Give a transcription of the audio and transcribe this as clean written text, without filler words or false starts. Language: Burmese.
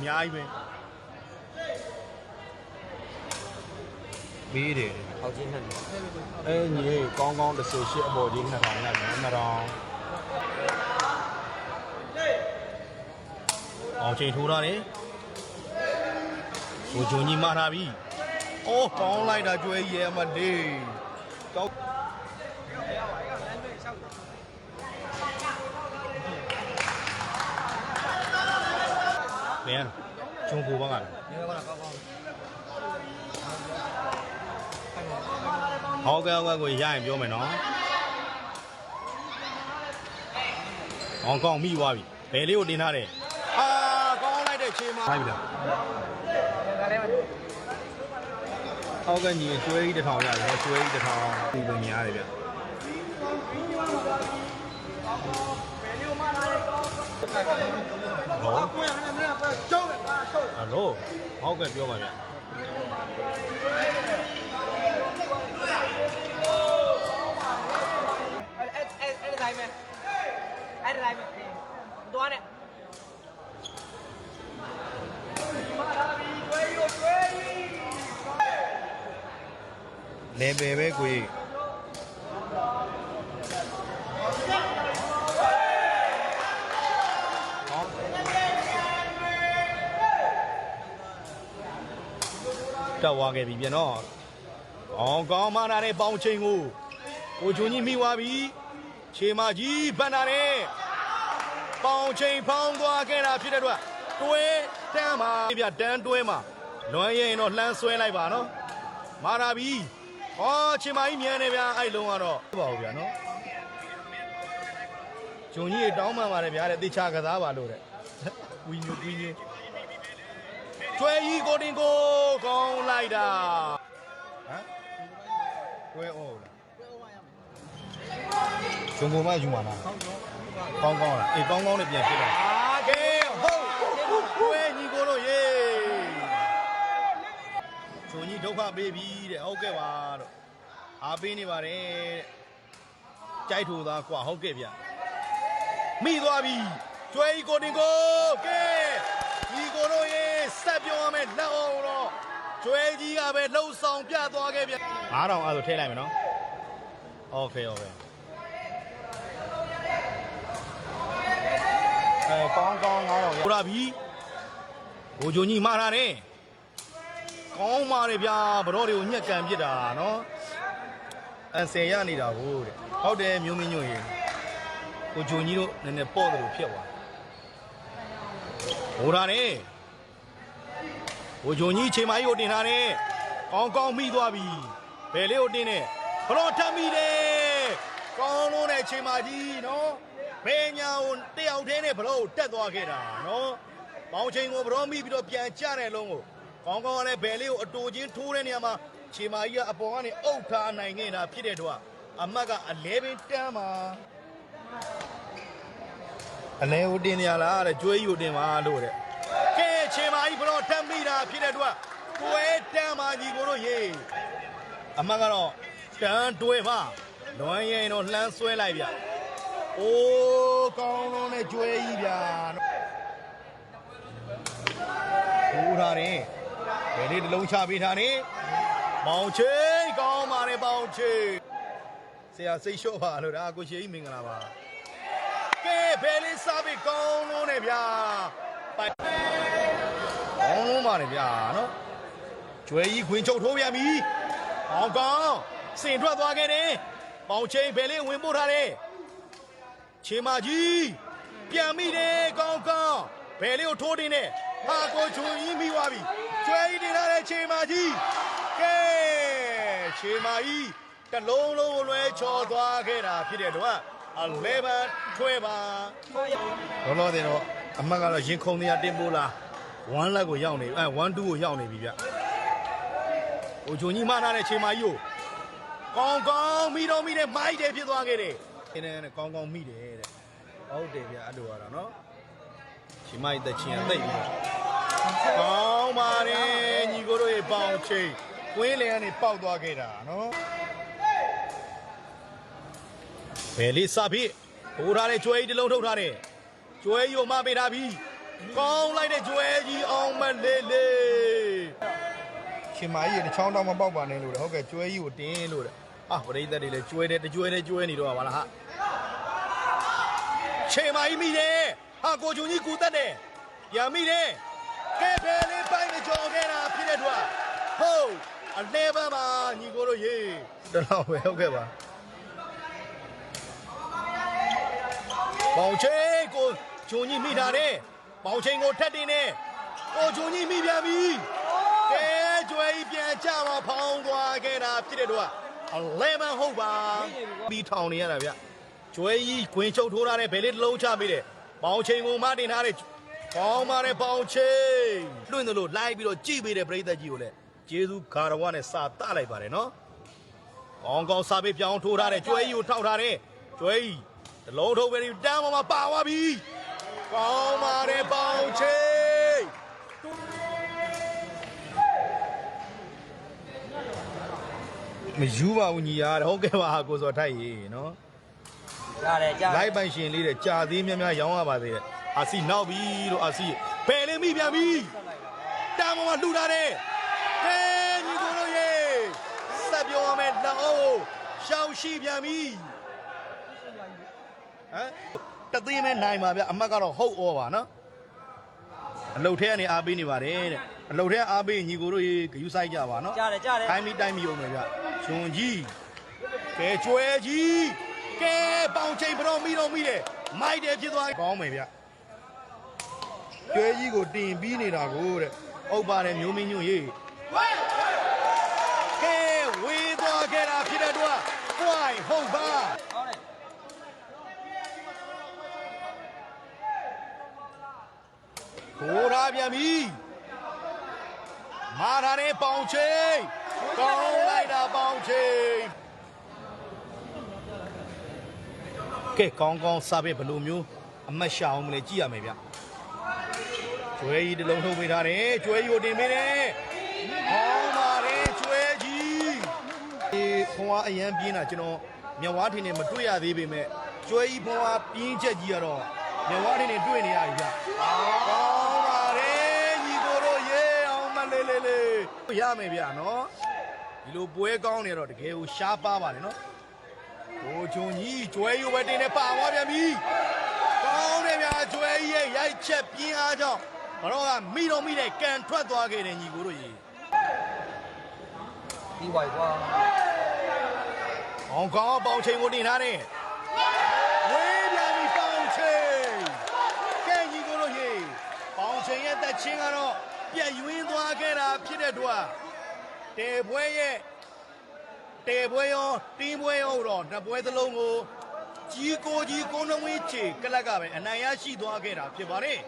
များကြီးပဲမေးတယ်ဟောက်ချင်းနဲ့ညီကောင်းကောင်း18အပေါ်ကြီး2000ရတယ်2000အောင်ချိန်ထိုးထားတယ်ဟိုဂျုံကြီးမှားထားပြီအော်ကောင်းလိုက်တာကျွဲကြီးရဲ့မတေးကောင်းဘယ်ဂျုံကိုပါကလားဟောကဲကိုရရင်ပြောမယ်နော်ဟောင်းကောင်းမိသွားပြီဘယ်လေးကိုတင်ထားတယ်အာကောင်းလိုက်တဲ့ခြေမှာလိုက်ပြီလားဟောကညီကျွဲကြီးတစ်ထောင်ရတယ်ကျွဲကြီးတစ်ထောင်ဒီလိုများတယ်ဗျဟောဟောကဲပြောပါဗျအဲ့ဒါလိုက်မယ်သွားနဲ့လေပဲကိုကြီးတက်သွားခဲ့ပြီပြန်တော့အောင်ကောင်းမနာတဲ့ပေါင်ချိန်ကိုဂျုံကြီးမိသွားပြီခြေမကြီးဗန်နာတဲ့ပေါင်ချိန်ဖောင်းသွားခဲ့တာဖြစ်တဲ့အတွက်တွဲတန်းမှာပြတန်းတွဲမှာလွန်ရင်တော့လှမ်းဆွဲလိုက်ပါနော်မာရာပြီဟောခြေမကြီးမြန်နေဗျာအဲ့လုံးကတော့ပါဘူးဗျာနော်ဂျုံကြီးတောင်းပန်ပါတယ်ဗျာတဲ့တေချာကစားပါလို့တဲ့ဝီညိုကျွဲကြီးကိုတင်ကိုကောင်းလိုက်တာဟမ်တွဲအောင်ဂျုံကိုမယူမှာလားကောင်းလားအေးကောင်းနဲ့ပြန်ဖြစ်တာအာကဲဟုတ်တွဲညီကိုတို့ရေဂျုံကြီးဒုက္ခပေးပြီတဲ့ဟုတ်ကဲ့ပါတော့အားပေးနေပါတယ်ကြိုက်ထိုသားကွာဟုတ်ကဲ့ဗျမိသွားပြီကျွဲကြီးကိုတင်ကိုကဲညီကိုတို့ရေဆက်ပြောရမယ်လက်အောင်တော့ကျွဲကြီးကပဲလှုပ်ဆောင်ပြသွားခဲ့ဗျ9000အဲ့ဒါဆိုထည့်လိုက်မယ်နော်โอเคကောင်း9000ရပါပြီဘိုးဂျုံကြီးမှားထားတယ်ကောင်းပါတယ်ဗျာဘရောတွေကိုညှက်ကန်ပြစ်တာနော်10ရနေတာဟုတ်တဲ့ဟုတ်တယ်မျိုးမင်းညွန့်ရေကိုဂျုံကြီးတို့နည်းနည်းပေါ့တယ်လို့ဖြစ်သွားဟိုထားတယ်ဘိုးဂျုံကြီးချိန်မကြီးကိုတင်ထားတယ်ကောင်းမိသွားပြီဘယ်လေးကိုတင်တယ်ဘရောထပ်မိတယ်ကောင်းလို့တဲ့ချိန်မကြီးနော်ဘေးညာကိုတယောက်တည်းနဲ့ဘလို့တက်သွားခဲ့တာနော်ပေါင်ချိန်ကိုဘရောမိပြီးတော့ပြန်ကျတဲ့လုံးကိုကောင်းကလည်းဘယ်လေးကိုအတူချင်းထိုးတဲ့နေရာမှာခြေမာကြီးကအပေါ်ကနေအုပ်ထားနိုင်ခဲ့တာဖြစ်တဲ့တော့အမတ်ကအလဲပင်တန်းမှာအလဲကိုတင်ရလားတဲ့ကျွေးယူတင်ပါလို့တဲ့ကဲခြေမာကြီးဘရောတက်မိတာဖြစ်တဲ့တော့တွဲတန်းမှာကြီးကိုတို့ရေးအမတ်ကတော့တန်းတွဲပါလွန်ရင်တော့လှမ်းဆွဲလိုက်ဗျအိုးကောင်းလုံးနဲ့ကျွဲကြီးဗျာဟိုးထားတယ်ဘယ်လေးတစ်လုံးချပေးထားတယ်ပေါင်ချိန်ကောင်းပါတယ်ပေါင်ချိန်ဆရာစိတ်လျှော့ပါလို့ဒါကိုရှေကြီးမင်္ဂလာပါကဲဘယ်လေးစားပြီးကောင်းလုံးနဲ့ဗျာပိုင်ကောင်းလုံးပါတယ်ဗျာနော်ကျွဲကြီးခွင်ချုပ်ထိုးပြန်ပြီကောင်းစင်ထွက်သွားခဲ့တယ်ပေါင်ချိန်ဘယ်လေးဝင်ပို့ထားတယ်ခြေမကြီးပြန်မိတယ်ကောင်းဘယ်လေးကိုထိုးတင်နေဟာကိုချွန်ကြီးမိသွားပြီကျွဲကြီးတင်ထားတဲ့ခြေမကြီးကဲခြေမကြီးတလုံးလုံးလွဲချော်သွားခဲ့တာဖြစ်တဲ့တော့11ထွဲပါလောတယ်တော့အမှတ်ကတော့ရင်ခုန်တရားတင်ပို့လား1လက်ကိုရောက်နေ1 2ကိုရောက်နေပြီဗျကိုချွန်ကြီးမထားတဲ့ခြေမကြီးကိုကောင်းမိတော့မိတယ်မိုက်တယ်ဖြစ်သွားခဲ့တယ်နဲ့ကောင်းမိတယ်တဲ့ဟုတ်တယ်ဗျအဲ့လိုရတာနော်ချီမိုက်တဲ့ချင်းအသိပြီကောင်းပါတယ်ညီကိုတို့ရေပေါင်ချိန်ကွင်းလေကနေပေါက်သွားခဲ့တာနော်ဘယ်လေးစပြီဟိုထားတဲ့ကျွဲကြီးတစ်လုံးထုတ်ထားတယ်ကျွဲကြီးကိုမပေးထားပြီ ကောင်းလိုက်တဲ့ကျွဲကြီးအောင်မလေးလေးရှင်မကြီးတစ်ချောင်းတောင်မပေါက်ပါနဲ့လို့ဟုတ်ကဲ့ကျွဲကြီးကိုတင်းလို့တဲ့ဟာပရိသတ်တွေလည်းကျွဲတယ်တကျွဲနဲ့ကျွဲနေတော့ပါလားဟာရှင်မကြီးမိတယ်ဟာကိုချုံကြီးကူတက်တယ်ပြန်မိတယ်ကဲဖယ်လေးပိုင်းကြော်ခဲ့တာဖြစ်တဲ့တော့ဟုတ်အလဲပန်းပါညီကိုတို့ရေတလောက်ပဲဟုတ်ကဲ့ပါပေါင်ချင်းကိုဂျုံကြီးမိထားတယ်ပေါင်ချင်းကိုထက်တင်နေကိုဂျုံကြီးမိပြန်ပြီကဲကျွဲကြီးပြန်ကြပါဖောင်းသွားခဲ့တာဖြစ်တဲ့တော့အလဲပန်းဟုတ်ပါပြီးထောင်နေရတာဗျကျွဲကြီးခွင်းချုပ်ထိုးထားတဲ့ဘယ်လေးတစ်လုံးချပေးတယ်ပေါင်ချင်းကိုမတင်ထားတဲ့ပေါင်းပါနဲ့ပေါင်ချင်းလွင့်တယ်လို့လိုက်ပြီးတော့ကြည့်ပေးတဲ့ပရိသတ်ကြီးကိုလည်းကျေးဇူးဂါရဝနဲ့စာတလိုက်ပါတယ်နော်ကောင်းကောင်းစာပေးပြောင်းထိုးထားတဲ့ကျွဲကြီးကိုထောက်ထားတဲ့ကျွဲကြီးတလုံးထုတ်ပဲတန်းပေါ်မှာပါသွားပြီကောင်းပါတယ်ပေါင်ချင်းမယူပါဘူးညီရတယ်ဟုတ်ကဲ့ပါကိုစောထိုက်ရေနော်ရတယ်ကြားလိုက်ပိုင်ရှင်လေးတဲ့ကြာသေးများများရောင်းရပါသေးတယ်အာစီနောက်ပြီလို့အာစီဘယ်လေးမိပြန်ပြီတန်းပေါ်မှာလှူထားတဲ့ကဲညီကိုတို့ရေဆက်ပြောရမယ်တော့ရှောင်းရှိပြန်ပြီဟမ်တသိမဲနိုင်ပါဗျအမတ်ကတော့ဟုတ်ဩပါနော်အလုတ်ထဲကနေအားပေးနေပါတယ်တဲ့အလုတ်ထဲအားပေးညီကိုတို့ရေဂယူဆိုင်ကြပါနော်ကြားတယ်တိုင်းပြီးတိုင်းပြီးအောင်မယ်ဗျဂျွန်ကြီးကဲကျွဲကြီးကဲပေါင်ချိန်ဘရောမိတော့မိတယ်မိုက်တယ်ဖြစ်သွားကောင်းမယ်ဗျကျွဲကြီးကိုတင်ပြီးနေတာကိုတဲ့ဟုတ်ပါတယ်မျိုးမင်းညွန့်ရေးကဲဝေးသွားခဲ့တာဖြစ်တဲ့တော့ဝိုင်းဟုတ်ပါဟုတ်တယ်ထိုးထားပြန်ပြီမာထားတဲ့ပေါင်ချိန်ကောင်းလိုက်တာပေါင်ချိန်ကဲကောင်းကောင်းစားပဲဘလိုမျိုးအမတ်ရှာအောင်မလဲကြည့်ရမယ်ဗျကျွဲကြီးတစ်လုံးထုတ်ပေးထားတယ်ကျွဲကြီးကိုတင်ပေးတယ်ဟောင်းပါတယ်ကျွဲကြီးဒီခွန်အားအရန်ပြင်းတာကျွန်တော်မြဝါထင်းနဲ့မတွေ့ရသေးပေမဲ့ကျွဲကြီးခွန်အားပြင်းချက်ကြီးကတော့မြဝါထင်းနဲ့တွေ့နေရပြီဗျကောင်းပါတယ်ညီကိုတို့ရေအောင်မလေးလေးလေးရမယ်ဗျနော်ဒီလိုပွဲကောင်းနေတော့တကယ်ကိုရှားပါပါတယ်နော်ကိုချုံကြီးကျွဲကြီးပဲတင်နေပါသွားပြန်ပြီကောင်းတယ်ဗျာကျွဲကြီးရဲ့ရိုက်ချက်ပြင်းအားကြောင့်ဘာတော့ကမိတော့မိတဲ့ကန်ထွက်သွားခဲ့တယ်ညီကိုတို့ကြီးဒီဝိုင်ကွာအောင်ကောင်းပေါင်ချိန်ကိုတင်ထားတယ်ဝေးပြန်ပြီပေါင်ချိန်ကဲညီကိုတို့ကြီးပေါင်ချိန်ရဲ့တက်ချင်းကတော့ပြက်ယွင်းသွားခဲ့တာဖြစ်တဲ့တော့တေပွဲရဲ့တေပွဲရောတင်းပွဲရောတော့နှစ်ပွဲသလုံးကိုကြီးကိုနှဝေးချေကလပ်ကပဲအနိုင်ရရှိသွားခဲ့တာဖြစ်ပါတယ်